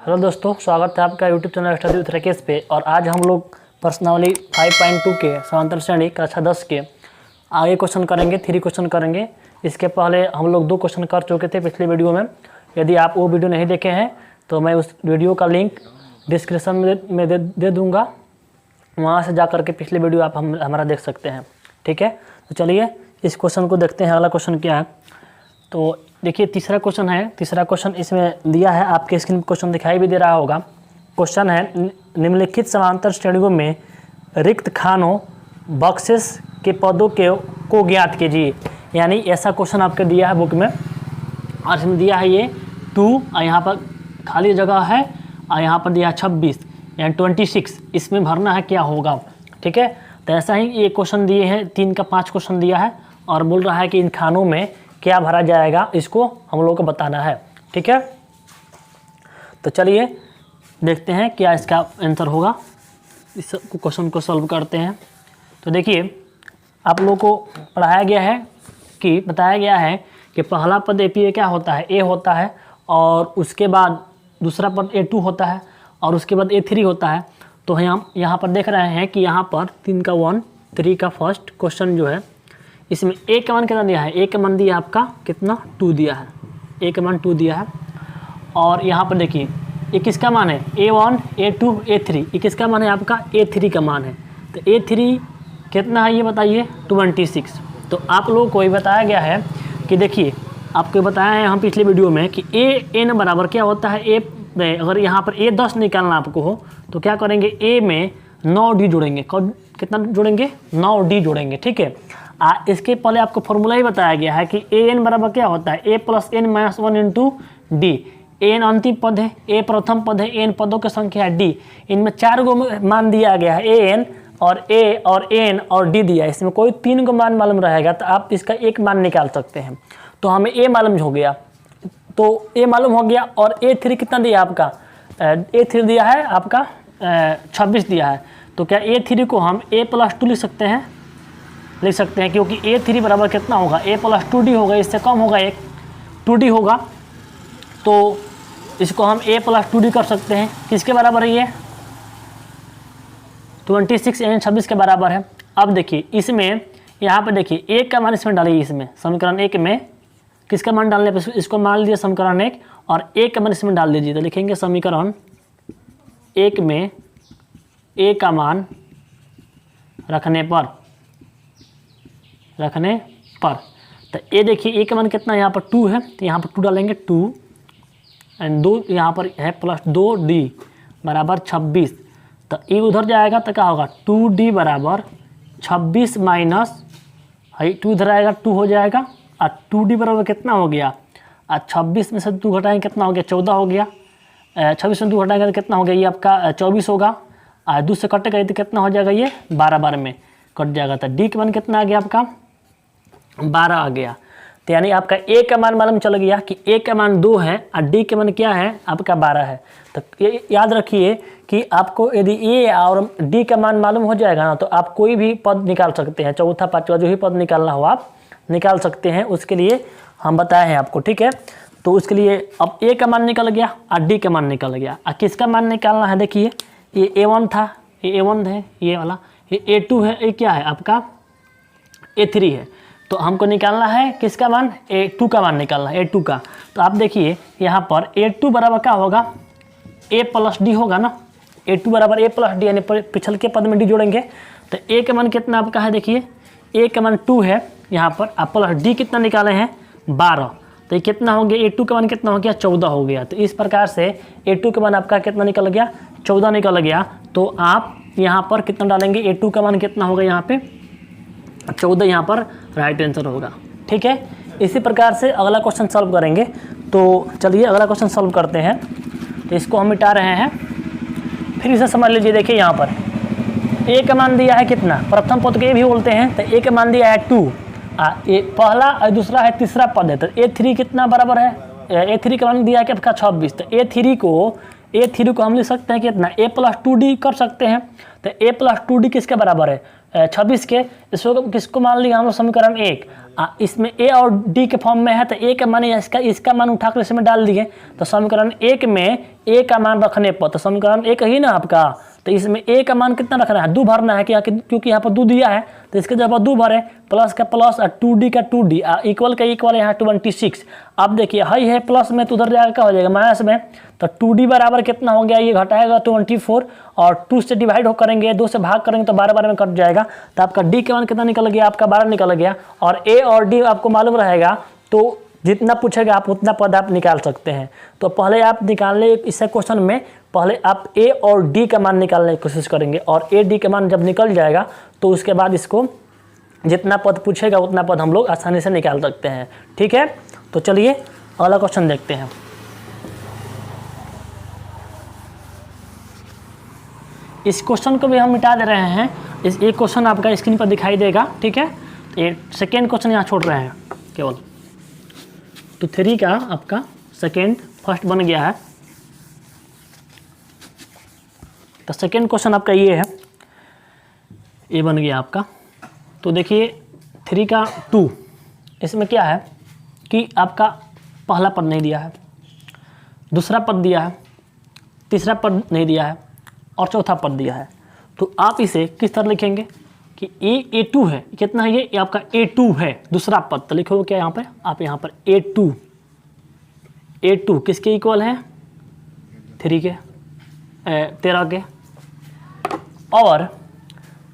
Hello दोस्तों, स्वागत है आपका YouTube channel study with Rakesh पे। और आज हम लोग प्रश्नावली 5.2 के समांतर श्रेणी कक्षा 10 के आगे क्वेश्चन करेंगे, 3 क्वेश्चन करेंगे। इसके पहले हम लोग 2 क्वेश्चन कर चुके थे पिछले वीडियो में। यदि आप वो वीडियो नहीं देखे हैं तो मैं उस वीडियो का लिंक डिस्क्रिप्शन में दे दूँगा, वहाँ से जा कर के पिछले वीडियो आप हमारा देख सकते हैं। ठीक है, तो चलिए इस क्वेश्चन को देखते हैं। अगला क्वेश्चन क्या है, तो देखिए तीसरा क्वेश्चन है। तीसरा क्वेश्चन इसमें दिया है, आपके स्क्रीन पर क्वेश्चन दिखाई भी दे रहा होगा। क्वेश्चन है, निम्नलिखित समांतर श्रेणियों में रिक्त खानों बॉक्सेस के पदों को ज्ञात कीजिए। यानी ऐसा क्वेश्चन आपके दिया है बुक में, और इसमें दिया है ये 2 और यहाँ पर खाली जगह है और यहाँ पर दिया है 26 यानी 26। इसमें भरना है क्या होगा। ठीक है, तो ऐसा ही ये क्वेश्चन दिए हैं, 3 का 5 क्वेश्चन दिया है और बोल रहा है कि इन खानों में क्या भरा जाएगा, इसको हम लोग को बताना है। ठीक है, तो चलिए देखते हैं क्या इसका आंसर होगा। इस क्वेश्चन को सॉल्व करते हैं। तो देखिए आप लोगों को पढ़ाया गया है कि बताया गया है कि पहला पद एपीए क्या होता है, ए होता है, और उसके बाद दूसरा पद A2 होता है, और उसके बाद A3 होता है। तो हम यहाँ पर देख रहे हैं कि यहाँ पर 3 का 1, 3 का फर्स्ट क्वेश्चन जो है, इसमें ए का मान कितना दिया है, ए का मान दिया आपका कितना 2 दिया है, ए का मान 2 दिया है। और यहाँ पर देखिए ये किसका मान है, A1, A2, A3, ये किसका मान है आपका A3 का मान है। तो A3 कितना है ये बताइए, 26। तो आप लोगों को ये बताया गया है कि देखिए आपको बताया है हम पिछले वीडियो में कि AN बराबर क्या होता है, ए में अगर यहाँ पर A10 निकालना आपको हो तो क्या करेंगे, ए में 9D जोड़ेंगे। कितना जोड़ेंगे, 9D जोड़ेंगे। ठीक है, इसके पहले आपको फॉर्मूला ही बताया गया है कि AN बराबर क्या होता है, A + n - 1 × D। AN अंतिम पद है, A प्रथम पद है, N पदों की संख्या है, D। इनमें 4 गो मान दिया गया है, AN और A और N और D दिया है। इसमें कोई 3 गो मान मालूम रहेगा तो आप इसका एक मान निकाल सकते हैं। तो हमें A मालूम हो गया, तो A मालूम हो गया। और A3 कितना दिया आपका, A3 दिया है आपका 26 दिया है। तो क्या A3 को हम A + 2 लिख सकते हैं, क्योंकि A3 बराबर कितना होगा, A + 2D होगा, इससे कम होगा एक 2D होगा। तो इसको हम A + 2D कर सकते हैं। किसके बराबर है ये, 26 यानी 26 के बराबर है। अब देखिए इसमें यहाँ पर देखिए एक का मान इसमें डालिए, इसमें समीकरण 1 में किसका मान डालने पर, इसको मान लीजिए समीकरण 1 और एक का मान इसमें डाल दीजिए। तो लिखेंगे समीकरण 1 में ए का मान रखने पर तो ये देखिए ए का मान कितना, यहाँ पर 2 है, तो यहाँ पर 2 डालेंगे, 2 एंड 2 यहाँ पर है प्लस 2D बराबर 26। तो ये उधर जाएगा तो क्या होगा, 2D बराबर 26 माइनस 2 इधर आएगा, 2 हो जाएगा। और 2D बराबर कितना हो गया, 26 में से 2 घटाएंगे कितना हो गया, 14 हो गया। 26 में 2 घटाएंगे तो कितना हो गया, ये आपका 24 होगा। और 2 से कटेगा तो कितना हो जाएगा, ये 12 में कट जाएगा। तो D का मान कितना आ गया आपका, 12 आ गया। तो यानी आपका A का मान मालूम चल गया कि A का मान 2 है और D का मान क्या है आपका 12 है। तो ये याद रखिए कि आपको यदि A और D का मान मालूम हो जाएगा ना, तो आप कोई भी पद निकाल सकते हैं, चौथा पांचवा जो भी पद निकालना हो आप निकाल सकते हैं। उसके लिए हम बताए हैं आपको। ठीक है, तो उसके लिए अब A का मान निकल गया और D का मान निकल गया। और किसका मान निकालना है, देखिए ये A1 था, ये A1 है, ये वाला ये A2 है, ये क्या है आपका A3 है। तो हमको निकालना है किसका मान, A2 का मान निकालना है, A2 का। तो आप देखिए यहाँ पर A2 बराबर क्या होगा, A + D होगा ना। A2 बराबर A + D यानी पिछल के पद में D जोड़ेंगे। तो A का मान कितना आपका है, देखिए A का मान 2 है यहाँ पर, आप प्लस D कितना निकाले हैं 12। तो ये कितना हो गया, A2 का मान कितना हो गया, 14 हो गया। तो इस प्रकार से A2 का मान आपका कितना निकल गया, 14 निकल गया। तो आप यहाँ पर कितना डालेंगे, A2 का मान कितना होगा यहाँ पे 14, यहाँ पर राइट आंसर होगा। ठीक है, इसी प्रकार से अगला क्वेश्चन सॉल्व करेंगे। तो चलिए अगला क्वेश्चन सॉल्व करते हैं। तो इसको हम मिटा रहे हैं, फिर इसे समझ लीजिए। देखिए यहाँ पर A का मान दिया है कितना, प्रथम पद के भी बोलते हैं। तो A का मान दिया है 2, पहला और दूसरा है तीसरा पद है। तो A3 कितना बराबर है, A3 का मान दिया है कि आपका 26। तो A3 को हम लिख सकते हैं कितना, A + 2D कर सकते हैं। तो A + 2D किसके बराबर है, 26 के, इसको किसको मान लिया हम लोग समीकरण 1। इसमें ए और डी के फॉर्म में है तो ए का मान इसका मान उठाकर इसमें डाल दिए, तो समीकरण 1 में ए का मान रखने पर तो समीकरण 1 ही ना आपका, तो इसमें ए का मान कितना रखना है, 2 भरना है, क्योंकि यहाँ पर 2 दिया है तो इसके जगह 2 भरे, प्लस का प्लस और 2d का 2d, इक्वल का इक्वल यहाँ 26। अब देखिए हाई है प्लस में तो उधर जाएगा क्या हो जाएगा माइनस में, तो 2d बराबर कितना हो गया, ये घटाएगा 24 और 2 से डिवाइड हो करेंगे, 2 से भाग करेंगे तो 12 में कट जाएगा, तो आपका d के मान कितना निकल गया, आपका 12 निकल गया। और a और d आपको मालूम रहेगा तो जितना पूछेगा आप उतना पद आप निकाल सकते हैं। तो पहले आप निकालने इस क्वेश्चन में पहले आप a और d का मान निकालने की कोशिश करेंगे, और a d का मान जब निकल जाएगा तो उसके बाद इसको जितना पद पूछेगा उतना पद हम लोग आसानी से निकाल सकते हैं। ठीक है, तो चलिए अगला क्वेश्चन देखते हैं। इस क्वेश्चन को भी हम मिटा दे रहे हैं, इस एक क्वेश्चन आपका स्क्रीन पर दिखाई देगा। ठीक है, ये सेकेंड क्वेश्चन यहाँ छोड़ रहे हैं केवल, तो 3 का आपका सेकेंड फर्स्ट बन गया है। तो सेकेंड क्वेश्चन आपका ये है, ये बन गया आपका। तो देखिए 3 का 2, इसमें क्या है कि आपका पहला पद नहीं दिया है, दूसरा पद दिया है, तीसरा पद नहीं दिया है और चौथा पद दिया है। तो आप इसे किस तरह लिखेंगे कि a2 है, कितना है ये आपका a2 है दूसरा पद, तो लिखोगे क्या यहाँ पर, आप यहाँ पर a2 किसके इक्वल है, 3 के 13 के। और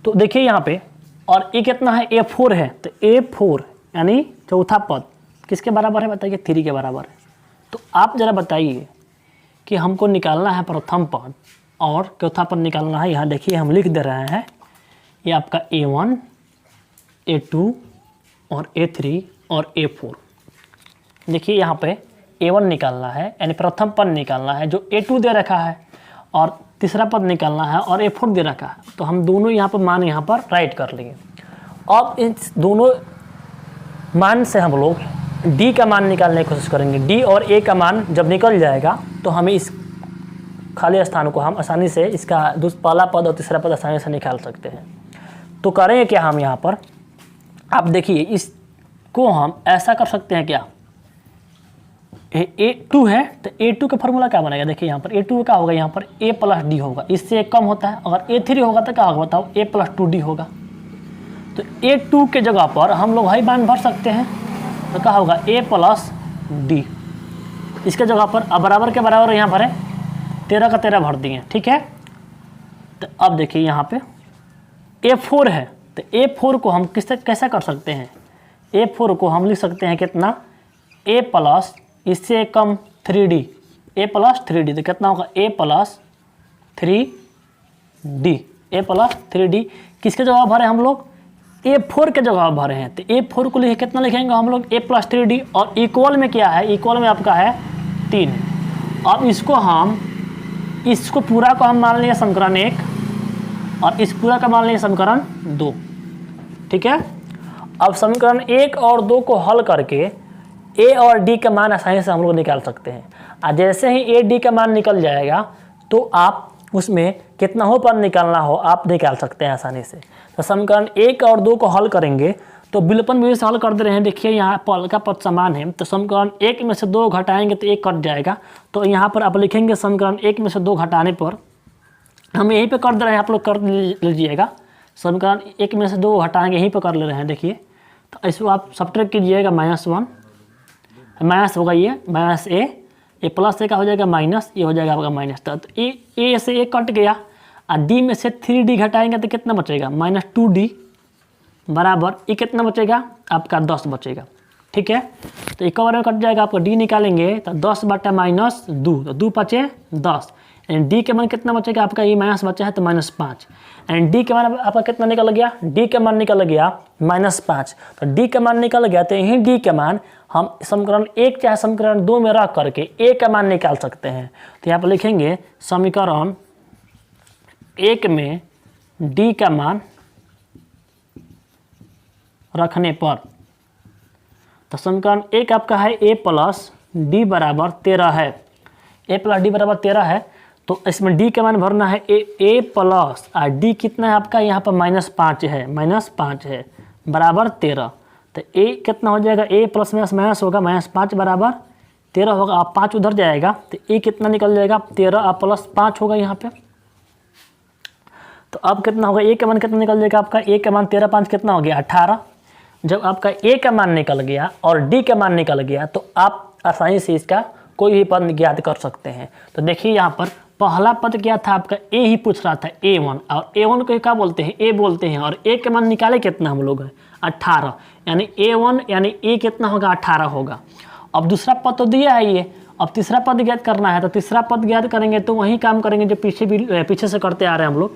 तो देखिए यहाँ पे, और ये कितना है, a4 है, तो a4 यानी चौथा पद किसके बराबर है बताइए, 3 के बराबर है। तो आप ज़रा बताइए कि हमको निकालना है प्रथम पद और चौथा पद निकालना है। यहाँ देखिए हम लिख दे रहे हैं, ये आपका a1 a2 और a3 और a4। देखिए यहाँ पे a1 निकालना है यानी प्रथम पद निकालना है जो a2 दे रखा है, और तीसरा पद निकालना है और a4 दे रखा है। तो हम दोनों यहाँ पर मान यहाँ पर राइट कर लेंगे। अब इन दोनों मान से हम लोग d का मान निकालने की कोशिश करेंगे। d और a का मान जब निकल जाएगा तो हमें इस खाली स्थान को हम आसानी से इसका पहला पद और तीसरा पद आसानी से निकाल सकते हैं। तो करेंगे क्या हम यहाँ पर, आप देखिए इसको हम ऐसा कर सकते हैं क्या, a2 है तो a2 का फॉर्मूला क्या बनेगा, देखिए यहाँ पर a2 क्या होगा, यहाँ पर a प्लस डी होगा, इससे कम होता है। अगर a3 होगा तो क्या होगा बताओ, a प्लस 2d होगा। तो a2 के जगह पर हम लोग हाई मान भर सकते हैं, तो क्या होगा a प्लस डी। इसके जगह पर अब बराबर के बराबर यहाँ भरे, 13 का 13 भर दिए। ठीक है, तो अब देखिए यहाँ पे a4 है, तो a4 को हम कैसे कर सकते हैं, a4 को हम लिख सकते हैं कितना, a प्लस इससे कम 3d, a प्लस 3d, तो कितना होगा a plus 3d, a plus 3d। किसके जगह भरे हम लोग, a4 के जगह भरे हैं, तो a4 को लिखे कितना लिखेंगे हम लोग, a प्लस 3d, और इक्वल में क्या है, इक्वल में आपका है 3। अब इसको पूरा को हम मान लिया समीकरण 1 और इस पूरा का मान लिया समीकरण 2। ठीक है, अब समीकरण 1 और 2 को हल करके a और d का मान आसानी से हम लोग निकाल सकते हैं। और जैसे ही a d का मान निकल जाएगा तो आप उसमें कितना हो पद निकालना हो आप निकाल सकते हैं आसानी से। तो समीकरण 1 और 2 को हल करेंगे तो विलोपन विधि से हल कर दे रहे हैं। देखिए यहाँ पद का पद समान है, तो समीकरण 1 में से 2 घटाएंगे तो 1 कट जाएगा। तो यहाँ पर आप लिखेंगे समीकरण 1 में से 2 घटाने पर, हम यहीं पे कर दे रहे हैं, आप लोग कर लीजिएगा। समीकरण 1 में से 2 घटाएंगे, यहीं पे कर ले रहे हैं। देखिए तो इसको आप सब्ट्रैक्ट कीजिएगा, -1 माइनस होगा, ये माइनस ए प्लस ए का हो जाएगा माइनस, ये हो जाएगा आपका माइनस। तो ए से ए कट गया, और डी में से 3d घटाएंगे तो कितना बचेगा, -2d बराबर ये कितना बचेगा आपका 10 बचेगा। ठीक है, तो एक बार में कट जाएगा, आपका d निकालेंगे तो 10 बटा -2, तो 2 5 10, यानी d के मान कितना बचेगा आपका, ये माइनस बचा है तो -5, एंड d के मान आपका कितना निकल गया, d के मान निकल गया -5। तो d का मान निकल गया, तो यही d के मान हम समीकरण 1 चाहे समीकरण 2 में रख करके a का मान निकाल सकते हैं। तो यहाँ पर लिखेंगे समीकरण 1 में d का मान रखने पर, तो समीकरण 1 आपका है a प्लस डी बराबर 13 है, a प्लस डी बराबर 13 है। तो इसमें डी का मान भरना है ए प्लस और डी कितना है आपका यहाँ पर -5 है, -5 है बराबर 13। तो ए कितना हो जाएगा, ए प्लस माइनस माइनस होगा, -5 बराबर 13 होगा। आप 5 उधर जाएगा तो ए कितना निकल जाएगा, 13 और प्लस 5 होगा यहाँ पे। तो अब कितना होगा, ए का मान कितना निकल जाएगा आपका, ए का मान 13 5 कितना हो गया 18। जब आपका ए का मान निकल गया और डी का मान निकल गया तो आप आसानी से इसका कोई भी पद ज्ञात कर सकते हैं। तो देखिए यहाँ पर पहला पद क्या था आपका, ए ही पूछ रहा था a1, और a1 को क्या बोलते हैं, ए बोलते हैं, और ए का मान निकाले कितना हम लोग 18, यानी a1 यानी ए कितना होगा 18 होगा। अब दूसरा पद तो दिया है ये, अब तीसरा पद ज्ञात करना है। तो तीसरा पद ज्ञात करेंगे तो वही काम करेंगे जो पीछे से करते आ रहे हैं हम लोग।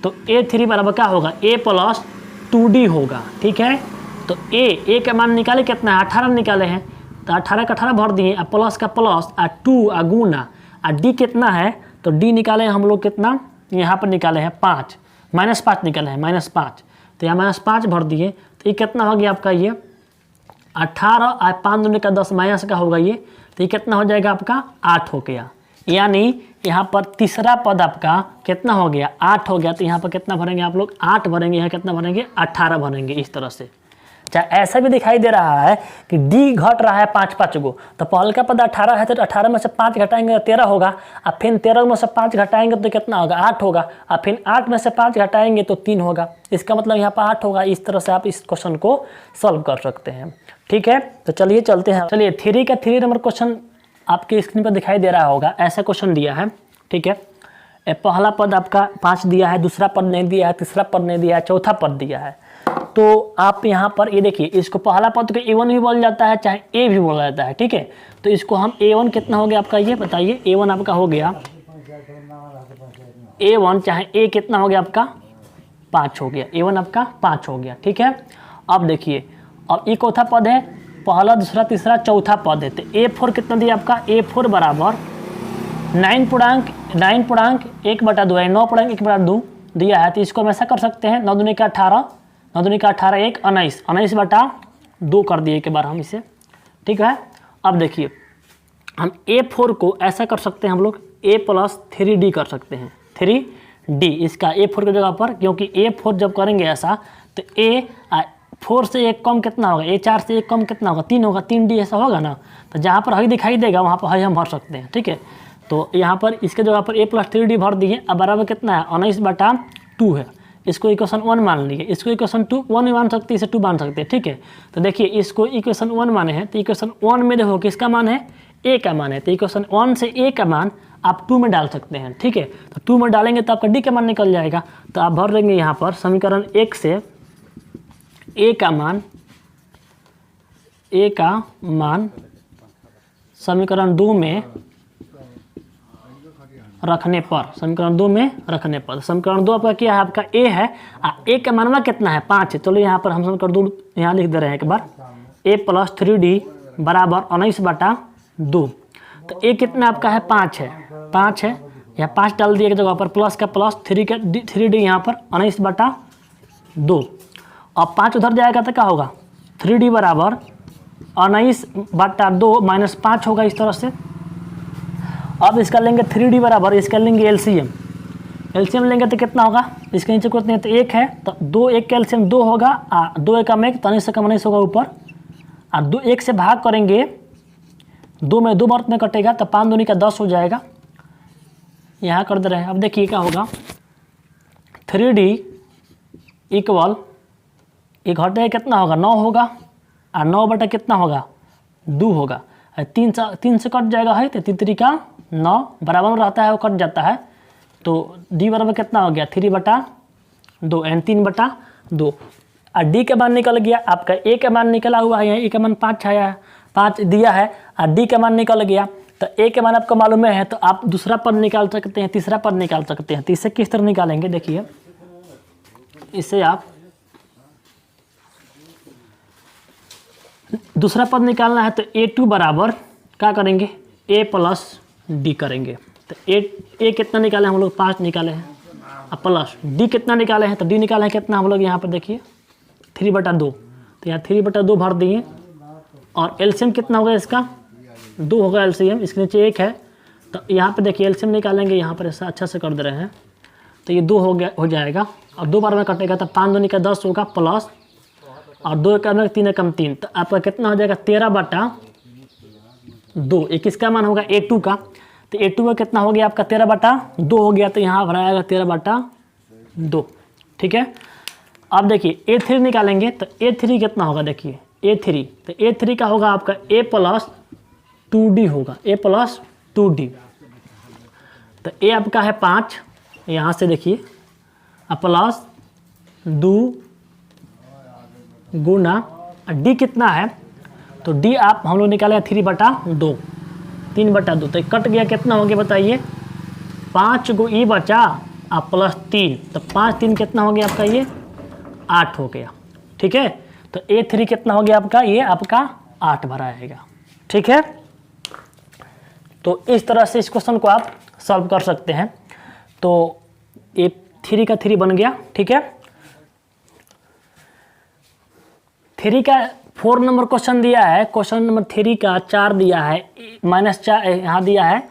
तो a3 बराबर क्या होगा, a प्लस 2d होगा, ठीक है। तो ए का मान निकाले कितना है 18 निकाले हैं, तो 18 का 18 भर दिए, और प्लस का प्लस, और 2 और गुना, और डी कितना है, तो डी निकाले हम लोग कितना, यहाँ पर निकाले हैं 5, -5 निकाले हैं, -5। तो यहाँ -5 भर दिए, तो ये कितना हो गया आपका, ये 18 और 5 दूनी का 10 माइनस का होगा ये, तो ये कितना हो जाएगा आपका 8 हो गया। यानी यहाँ पर तीसरा पद आपका कितना हो गया 8 हो गया। तो यहाँ पर कितना भरेंगे आप लोग 8 भरेंगे, यहाँ कितना भरेंगे 18 भरेंगे, इस तरह से। चाहे ऐसा भी दिखाई दे रहा है कि डी घट रहा है 5 गो, तो पहले का पद 18 है तो 18 में से 5 घटाएंगे तो 13 होगा, और फिर 13 में से 5 घटाएंगे तो कितना होगा 8 होगा, और फिर 8 में से 5 घटाएंगे तो 3 होगा। इसका मतलब यहाँ पर 8 होगा। इस तरह से आप इस क्वेश्चन को सॉल्व कर सकते हैं, ठीक है। तो चलिए चलते हैं। चलिए 3 का 3 नंबर क्वेश्चन आपके स्क्रीन पर दिखाई दे रहा होगा। ऐसा क्वेश्चन दिया है, ठीक है। पहला पद आपका 5 दिया है, दूसरा पद नहीं दिया है, तीसरा पद नहीं दिया है, चौथा पद दिया है। तो आप यहाँ पर ये देखिए, इसको पहला पद को a1 भी बोला जाता है, चाहे a भी बोला जाता है, ठीक है। तो इसको हम a1 कितना हो गया आपका, ये बताइए। a1 आपका हो गया a1 चाहे a कितना हो गया आपका 5 हो गया, a1 आपका 5 हो गया, ठीक है। अब देखिए, अब ये चौथा पद है, पहला दूसरा तीसरा चौथा पद है। तो a4 कितना दिया आपका, a4 बराबर 9.1/2 है, 9.1/2 दिया है। तो इसको हम ऐसा कर सकते हैं, 9 दूनी का 18, 9 दूनी का 18 1 19, 19/2 कर दिए एक बार हम इसे, ठीक है। अब देखिए, हम a4 को ऐसा कर सकते हैं हम लोग, a प्लस 3d कर सकते हैं, 3d इसका a4 की जगह पर, क्योंकि a4 जब करेंगे ऐसा तो a4 से 1 कम कितना होगा, a4 से 1 कम कितना होगा 3 होगा, 3d ऐसा होगा ना। तो जहाँ पर हई दिखाई देगा वहाँ पर हई हम भर सकते हैं, ठीक है। तो यहाँ पर इसके जगह पर a प्लस 3d भर दिए। अब बराबर कितना है 19/2 है। इसको इक्वेशन 1 मान लिए, इसको इक्वेशन 1 मान सकते हैं, इसे 2 मान सकते हैं, ठीक है। तो देखिए, इसको इक्वेशन 1 माने हैं, तो इक्वेशन 1 में देखो किसका मान है, a का मान है। तो इक्वेशन 1 से a का मान आप 2 में डाल सकते हैं, ठीक है। तो 2 में डालेंगे तो आपका d का मान निकल जाएगा। तो आप भर देंगे यहाँ पर समीकरण 1 से a का मान समीकरण 2 में रखने पर, समीकरण 2 में रखने पर, समीकरण 2 आपका क्या है, आपका a है, a का मानवा कितना है 5 है। चलो यहाँ पर हम समीकरण 2 यहाँ लिख दे रहे हैं एक बार, a प्लस 3d बराबर 19/2। तो a कितना आपका है 5 है, 5 है, यहाँ 5 डाल दिए एक जगह पर, प्लस का प्लस 3d यहाँ पर 19/2। अब 5 उधर जाएगा तो क्या होगा, 3d बराबर 19/2 माइनस 5 होगा, इस तरह से। अब इसका लेंगे 3d बराबर, इसका लेंगे एलसीएम लेंगे तो कितना होगा, इसके नीचे कितने हैं तो 1 है, तो 2 1 का एलसीएम 2 होगा, 2 1 1 तो 19 से कम 19 होगा ऊपर, और 2 1 से भाग करेंगे, 2 में 2 बार में कटेगा तो 5 दूनी का 10 हो जाएगा, यहाँ कर दे रहे हैं। अब देखिए क्या होगा, 3d इक्वल एक घटे कितना होगा 9 होगा, और 9 बटा कितना होगा 2 होगा, 3 से कट जाएगा है, तो 3 का 9 बराबर में रहता है, वो कट जाता है। तो d बराबर कितना हो गया 3/2 एंड 3/2, और d का मान निकल गया आपका, a का मान निकला हुआ है, यहाँ a का मान 5 आया है, 5 दिया है, और d का मान निकल गया। तो a का मान आपको मालूम है, तो आप दूसरा पद निकाल सकते हैं, तीसरा पद निकाल सकते हैं। तो इसे किस तरह निकालेंगे, देखिए, इसे आप दूसरा पद निकालना है तो a2 बराबर क्या करेंगे, a प्लस d करेंगे। तो a कितना निकाले हम लोग 5 निकाले हैं, और प्लस d कितना निकाले हैं, तो d निकाले हैं कितना हम लोग यहाँ पर देखिए 3/2। तो यहाँ 3/2 भर दिए, और एलसीएम कितना होगा इसका 2 होगा एलसीएम, इसके नीचे 1 है, तो यहाँ पे देखिए एलसीएम निकालेंगे, यहाँ पर ऐसा अच्छा से कर दे रहे हैं। तो ये 2 हो जाएगा और 2 बार में कटेगा तो 5 दूनी का 10 होगा प्लस और 2 एकम 1 3 एकम 3, तो आपका कितना हो जाएगा 13/2। ये किसका मान होगा A2 का, तो A2 का कितना हो गया आपका 13/2 हो गया, तो यहाँ भराएगा 13/2। ठीक है। अब देखिए A3 निकालेंगे तो A3 कितना होगा, देखिए A3, तो A3 का होगा आपका A+2D होगा, A+2D। तो A आपका है 5, यहाँ से देखिए प्लस 2 गुना D कितना है, तो D आप हम लोग निकाले 3/2, 3/2, तो कट गया कितना हो गया बताइए, 5 गो E बचा आप प्लस 3, तो 5 3 कितना हो गया आपका, ये 8 हो गया। ठीक है। तो A3 कितना हो गया आपका, ये आपका 8 भरा आएगा। ठीक है। तो इस तरह से इस क्वेश्चन को आप सॉल्व कर सकते हैं। तो ये 3 का 3 बन गया। ठीक है। 3 का 4 नंबर क्वेश्चन दिया है, क्वेश्चन नंबर 3 का 4 दिया है, -4 यहाँ दिया है,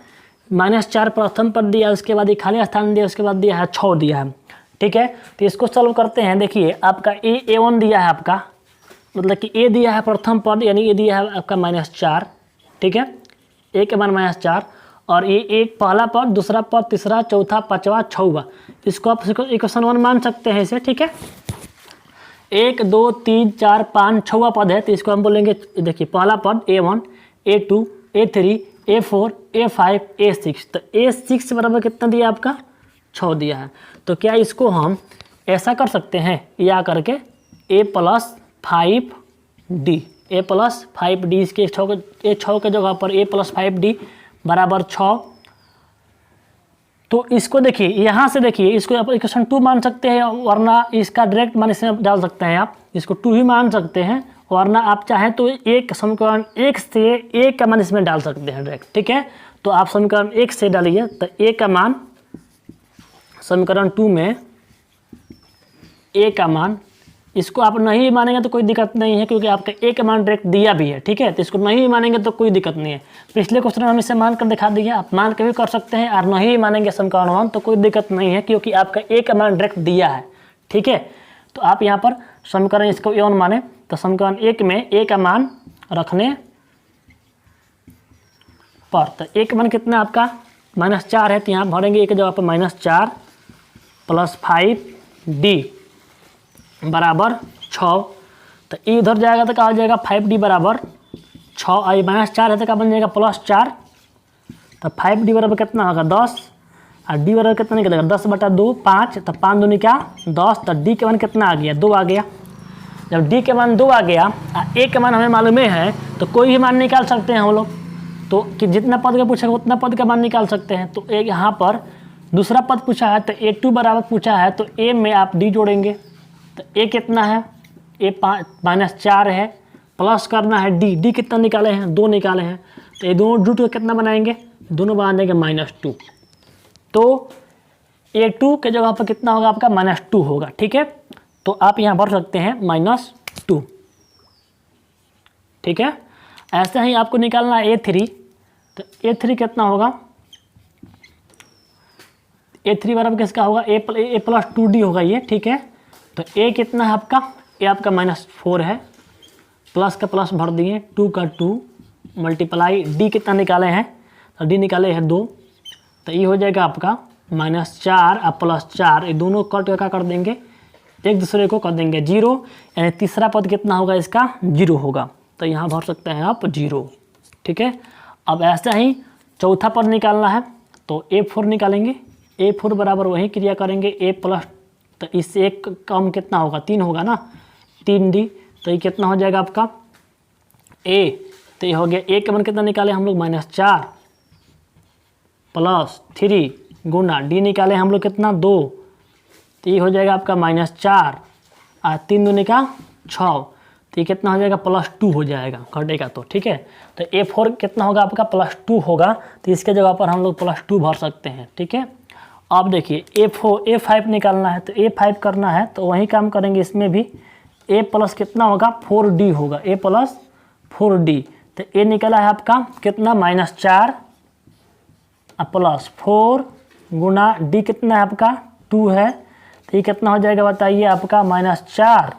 -4 प्रथम पद दिया है, उसके बाद ये खाली स्थान दिया, उसके बाद दिया है 6 दिया है। ठीक है। तो इसको सॉल्व करते हैं। देखिए आपका A1 दिया है, आपका मतलब कि A दिया है प्रथम पद, यानी ये दिया है आपका -4। ठीक है। A के मान -4 और ये एक पहला पद, दूसरा पद, तीसरा, चौथा, पांचवा, छठवां, इसको आप इक्वेशन 1 मान सकते हैं इसे। ठीक है। 1 2 3 4 5 6वां पद है, तो इसको हम बोलेंगे, देखिए पहला पद A1, A2, A3, A4, A5, A6, तो A6 बराबर कितना दिया आपका 6 दिया है। तो क्या इसको हम ऐसा कर सकते हैं, या करके A+5D, A+5D, इसके 6 के जगह पर A+5D बराबर 6। तो इसको देखिए, यहाँ से देखिए इसको आप इक्वेशन 2 मान सकते हैं, वरना इसका डायरेक्ट मान इसमें डाल सकते हैं, आप इसको 2 ही मान सकते हैं, वरना आप चाहें तो एक समीकरण 1 से A का मान इसमें डाल सकते हैं डायरेक्ट। ठीक है। तो आप समीकरण 1 से डालिए, तो A का मान समीकरण 2 में A का मान, इसको आप नहीं मानेंगे तो कोई दिक्कत नहीं है, क्योंकि आपका A का मान डायरेक्ट दिया भी है। ठीक है। तो इसको नहीं मानेंगे तो कोई दिक्कत नहीं है। पिछले क्वेश्चन में हम इसे मान कर दिखा दिया, आप मान के भी कर सकते हैं, और नहीं मानेंगे समीकरण 1 तो कोई दिक्कत नहीं है, क्योंकि आपका A का मान डायरेक्ट दिया है। ठीक है। तो आप यहाँ पर समीकरण इसको A1 माने, तो समीकरण 1 में A का मान रखने पर, तो A का मान कितना आपका -4 है, तो यहाँ भरेंगे A की जगह पर -4 + 5D बराबर 6। तो E उधर जाएगा तो क्या हो जाएगा, 5D बराबर 6, और -4 है तो क्या बन जाएगा +4, तो 5D बराबर कितना होगा 10, और D बराबर कितना निकलेगा 10/2, 5, तो 5 दूनी क्या 10, तो D के मान कितना आ गया 2 आ गया। जब D के मान 2 आ गया, A के मान हमें मालूम है, तो कोई भी मान निकाल सकते हैं हम लोग, तो कि जितना पद का पूछेगा उतना पद का मान निकाल सकते हैं। तो एक यहाँ पर दूसरा पद पूछा है, तो A2 बराबर पूछा है, तो A में आप D जोड़ेंगे, तो A कितना है, A -4 है, प्लस करना है D कितना निकाले हैं 2 निकाले हैं, तो ये दोनों जुट के कितना बनाएंगे, दोनों बना देंगे -2। तो A2 के जगह पर कितना होगा आपका -2 होगा। ठीक है। तो आप यहाँ भर सकते हैं -2। ठीक है। ऐसे ही आपको निकालना है A3, तो A3 कितना होगा, A3 बराबर किसका होगा, A+2D होगा ये। ठीक है। तो A कितना है आपका, A आपका -4 है, प्लस का प्लस भर दिए, 2 का 2 मल्टीप्लाई D कितना निकाले हैं, तो D निकाले हैं 2, तो ये हो जाएगा आपका -4 और +4, ये दोनों कट क्या कर देंगे, एक दूसरे को कर देंगे 0, यानी तीसरा पद कितना होगा इसका 0 होगा, तो यहाँ भर सकते हैं आप 0। ठीक है। अब ऐसा ही चौथा पद निकालना है, तो A4 निकालेंगे, A4 बराबर वही क्रिया करेंगे A+, तो इससे एक कम कितना होगा 3 होगा ना, 3D, तो ये कितना हो जाएगा आपका A, तो ये हो गया A के मान कितना निकाले हम लोग -4 + 3 गुना D निकाले हम लोग कितना 2, तो ये हो जाएगा आपका -4 और 3 दूनी का 6, तो ये कितना हो जाएगा +2 हो जाएगा, घटेगा तो। ठीक है। तो A4 कितना होगा आपका +2 होगा, तो इसके जगह पर हम लोग +2 भर सकते हैं। ठीक है। अब देखिए A5 निकालना है, तो A5 करना है, तो वही काम करेंगे इसमें भी, A प्लस कितना होगा 4D होगा, A + 4D, तो A निकला है आपका कितना -4 प्लस 4 गुना डी कितना है आपका 2 है, तो ये कितना हो जाएगा बताइए आपका -4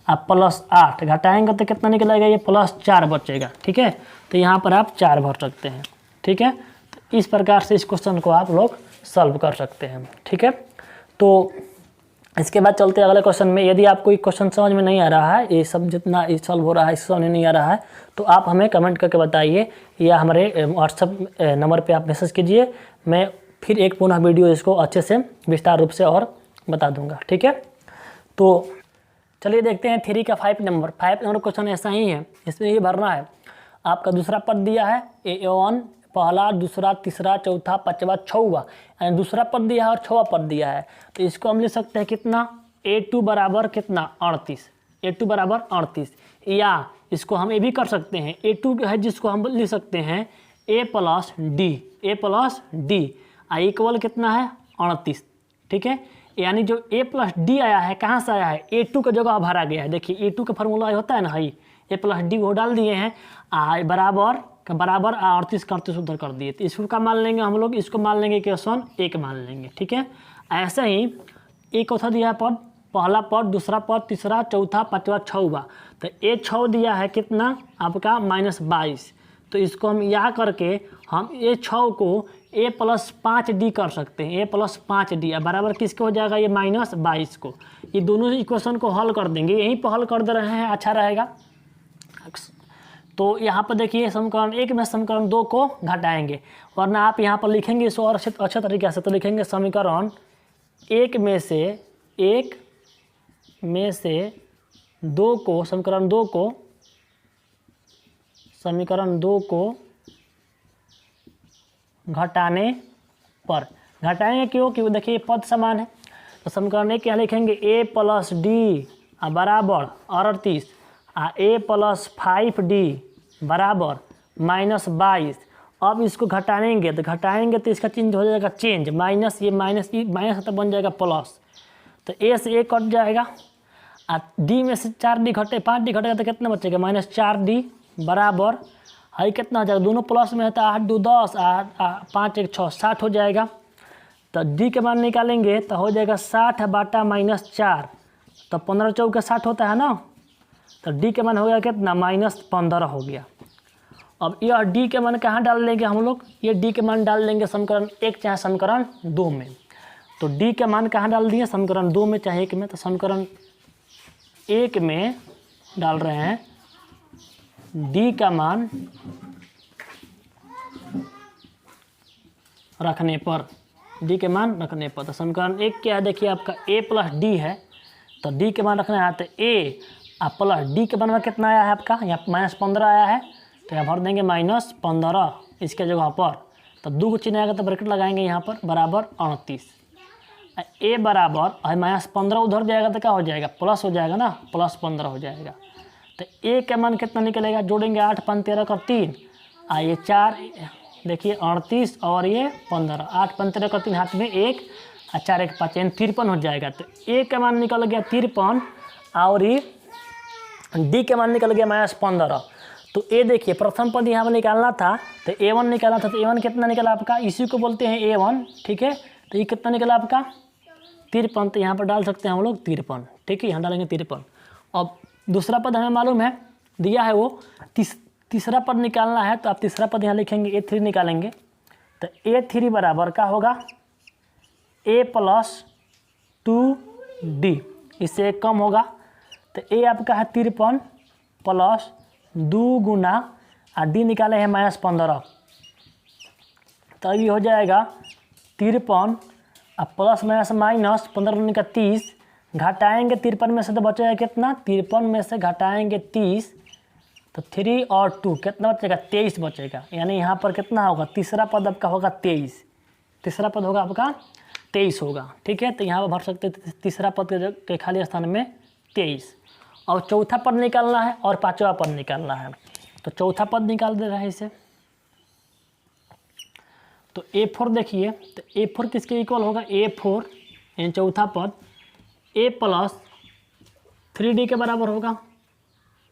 आप प्लस 8 घटाएंगे तो कितना निकलेगा, ये +4 बचेगा। ठीक है, तो यहाँ पर आप 4 भर सकते हैं। ठीक है, तो इस प्रकार से इस क्वेश्चन को आप लोग सॉल्व कर सकते हैं। ठीक है, तो इसके बाद चलते हैं अगले क्वेश्चन में। यदि आपको ये क्वेश्चन समझ में नहीं आ रहा है, ये सब जितना सॉल्व हो रहा है इससे समझ में नहीं आ रहा है, तो आप हमें कमेंट करके बताइए या हमारे व्हाट्सएप नंबर पे आप मैसेज कीजिए। मैं फिर एक पुनः वीडियो इसको अच्छे से विस्तार रूप से और बता दूंगा। ठीक है, तो चलिए देखते हैं 3 का 5 नंबर क्वेश्चन ऐसा ही है। इसमें ये भरना है, आपका दूसरा पद दिया है A1 पहला, दूसरा, तीसरा, चौथा, पांचवा, छठवां, यानी दूसरा पद दिया है और छठवां पद दिया है। तो इसको हम लिख सकते हैं कितना, A2 बराबर कितना 38, A2 बराबर 38। या इसको हम ये भी कर सकते हैं, A2 है जिसको हम लिख सकते हैं A प्लस डी इक्वल कितना है 38। ठीक है, यानी जो A प्लस डी आया है कहाँ से आया है, A2 का जगह भरा गया है। देखिए A2 का फॉर्मूला होता है ना, हाई A प्लस डी वो डाल दिए हैं, बराबर 38 का 38 उधर कर दिए। तो इसको क्या मान लेंगे हम लोग, इसको मान लेंगे इक्वेशन 1 मान लेंगे। ठीक है, ऐसे ही एक चौथा दिया है पद, पहला पद, दूसरा पद, तीसरा, चौथा, पांचवा, छठवां। तो A6 दिया है कितना आपका -22। तो इसको हम यहाँ करके हम A6 को A प्लस 5D कर सकते हैं, A प्लस 5D बराबर किसके हो जाएगा, ये -22 को। ये दोनों इक्वेशन को हल कर देंगे, यहीं पर हल कर दे रहे हैं, अच्छा रहेगा। तो यहाँ पर देखिए समीकरण 1 में समीकरण 2 को घटाएंगे, वरना आप यहाँ पर लिखेंगे इसको और अच्छे तरीके से। तो लिखेंगे समीकरण 1 में से 2 को, समीकरण 2 को घटाने पर, घटाएंगे क्यों, क्योंकि देखिए पद समान है। तो समीकरण 1 यहाँ लिखेंगे A प्लस डी बराबर 38 A प्लस 5D बराबर -22। अब इसको घटाएंगे तो इसका चिन्ह हो जाएगा चेंज, माइनस, ये माइनस तो बन जाएगा प्लस। तो A से A कट जाएगा, D में से 4D घटे 5D घटेगा तो कितना बचेगा -4D बराबर हाई कितना हो जाएगा, दोनों प्लस में है तो 8 2 10 5 1 6 60 हो जाएगा। तो D के मान निकालेंगे तो हो जाएगा 60 बटा -4, तो 15 चौके 60 होता है ना। तो D के मान हो गया कितना -15 हो गया। अब यह D के मान कहाँ डाल लेंगे हम लोग, ये D के मान डाल लेंगे समीकरण 1 चाहे समीकरण 2 में। तो D के मान कहाँ डाल दिए, समीकरण 2 में चाहे 1 में। तो समीकरण 1 में डाल रहे हैं D का मान रखने पर, D के मान रखने पर। तो समीकरण 1 क्या है, देखिए आपका A प्लस डी है, तो D के मान रखना है। तो A प्लस D के मान में कितना आया है आपका, यहाँ -15 आया है, तो यहाँ भर देंगे -15 इसके जगह पर। तो 2 को चिन्ह आएगा तो ब्रैकेट लगाएंगे यहाँ पर बराबर 38। A बराबर -15 उधर जाएगा तो क्या हो जाएगा, प्लस हो जाएगा ना, +15 हो जाएगा। तो A का मान कितना निकलेगा, जोड़ेंगे 8 5 13 का 3 ये 4 देखिए 38 और ये 15, 8 5 13 का 3 हाथ में 1 4 1 5 53 हो जाएगा। तो A का मान निकल गया 53 और ये D के मान निकल गया -15। तो A देखिए प्रथम पद यहाँ पर निकालना था, तो A1 निकालना था। तो A1 कितना निकला आपका, इसी को बोलते हैं A1। ठीक है, तो ये कितना निकला आपका 53। तो यहाँ पर डाल सकते हैं हम लोग 53। ठीक है, यहाँ डालेंगे 53। अब दूसरा पद हमें मालूम है दिया है वो तीसरा पद निकालना है, तो आप तीसरा पद यहाँ लिखेंगे A3 निकालेंगे। तो A3 बराबर क्या होगा, A प्लस 2D, इससे 1 कम होगा। तो A आपका है 53 प्लस 2 गुना D निकाले हैं -15, तो ये हो जाएगा 53 प्लस माइनस 15 का 30, घटाएंगे 53 में से तो बचेगा कितना, 53 में से घटाएंगे 30 तो 3 और 2 कितना बचेगा 23 बचेगा। यानी यहाँ पर कितना होगा, तीसरा पद आपका होगा 23, तीसरा पद होगा आपका 23 होगा। ठीक है, तो यहाँ पर भर सकते हैं तीसरा पद के खाली स्थान में 23। और चौथा पद निकालना है और पांचवा पद निकालना है, तो चौथा पद निकाल दे रहा है इसे। तो A4 देखिए, तो A4 किसके इक्वल होगा, A4 यानी चौथा पद A प्लस 3D के बराबर होगा।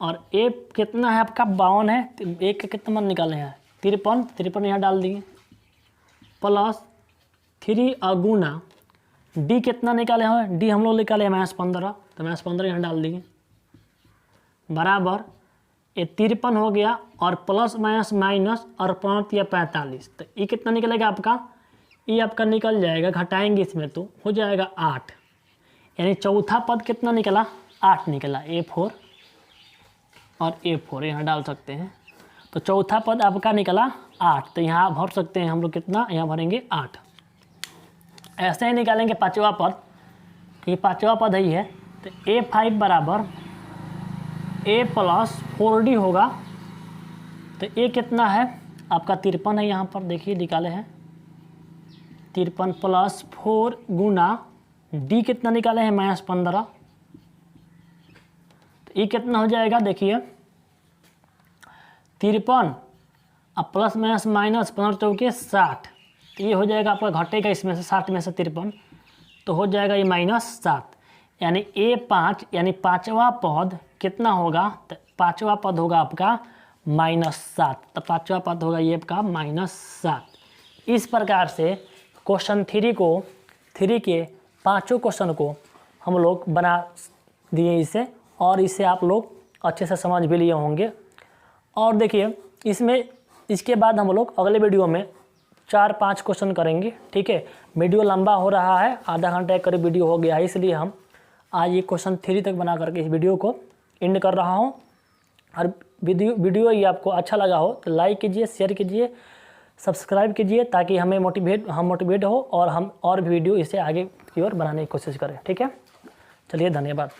और A कितना है आपका 52 है, तो A का कितना मान निकाले हैं 53, 53 यहाँ डाल दिए। प्लस 3 गुना डी कितना निकाले हैं, डी हम लोग निकाले -15, तो -15 यहाँ डाल दिए बराबर ये 53 हो गया और प्लस माइनस और 5 या 45, तो ये कितना निकलेगा आपका, ये आपका निकल जाएगा, घटाएंगे इसमें तो हो जाएगा 8, यानी चौथा पद कितना निकला 8 निकला, A4 और A4 यहाँ डाल सकते हैं, तो चौथा पद आपका निकला 8, तो यहाँ भर सकते हैं हम लोग कितना, यहाँ भरेंगे 8। ऐसे ही निकालेंगे पाँचवा पद, क्योंकि पाँचवा पद ही है, तो A5 बराबर A प्लस 4D होगा, तो A कितना है आपका 53 है, यहाँ पर देखिए निकाले हैं 53 प्लस 4 गुना D कितना निकाले हैं -15, तो ये कितना हो जाएगा देखिए 53 अब प्लस माइनस 15 चौके 60, तो ये हो जाएगा आपका घटेगा इसमें से 60 में से 53, तो हो जाएगा ये -7, यानी A5 यानी पाँचवा पद कितना होगा, तो पाँचवा पद होगा आपका -7, तो पाँचवा पद होगा ये आपका -7। इस प्रकार से क्वेश्चन 3 के पाँचों क्वेश्चन को हम लोग बना दिए इसे, और इसे आप लोग अच्छे से समझ भी लिए होंगे। और देखिए इसमें इसके बाद हम लोग अगले वीडियो में 4-5 क्वेश्चन करेंगे, ठीक है। वीडियो लंबा हो रहा है, आधा घंटे के करीब वीडियो हो गया है, इसलिए हम आज ये क्वेश्चन 3 तक बना करके इस वीडियो को एंड कर रहा हूँ। और वीडियो ये आपको अच्छा लगा हो तो लाइक कीजिए, शेयर कीजिए, सब्सक्राइब कीजिए, ताकि हम मोटिवेट हो और हम और भी वीडियो इसे आगे की ओर बनाने की कोशिश करें, ठीक है। चलिए धन्यवाद।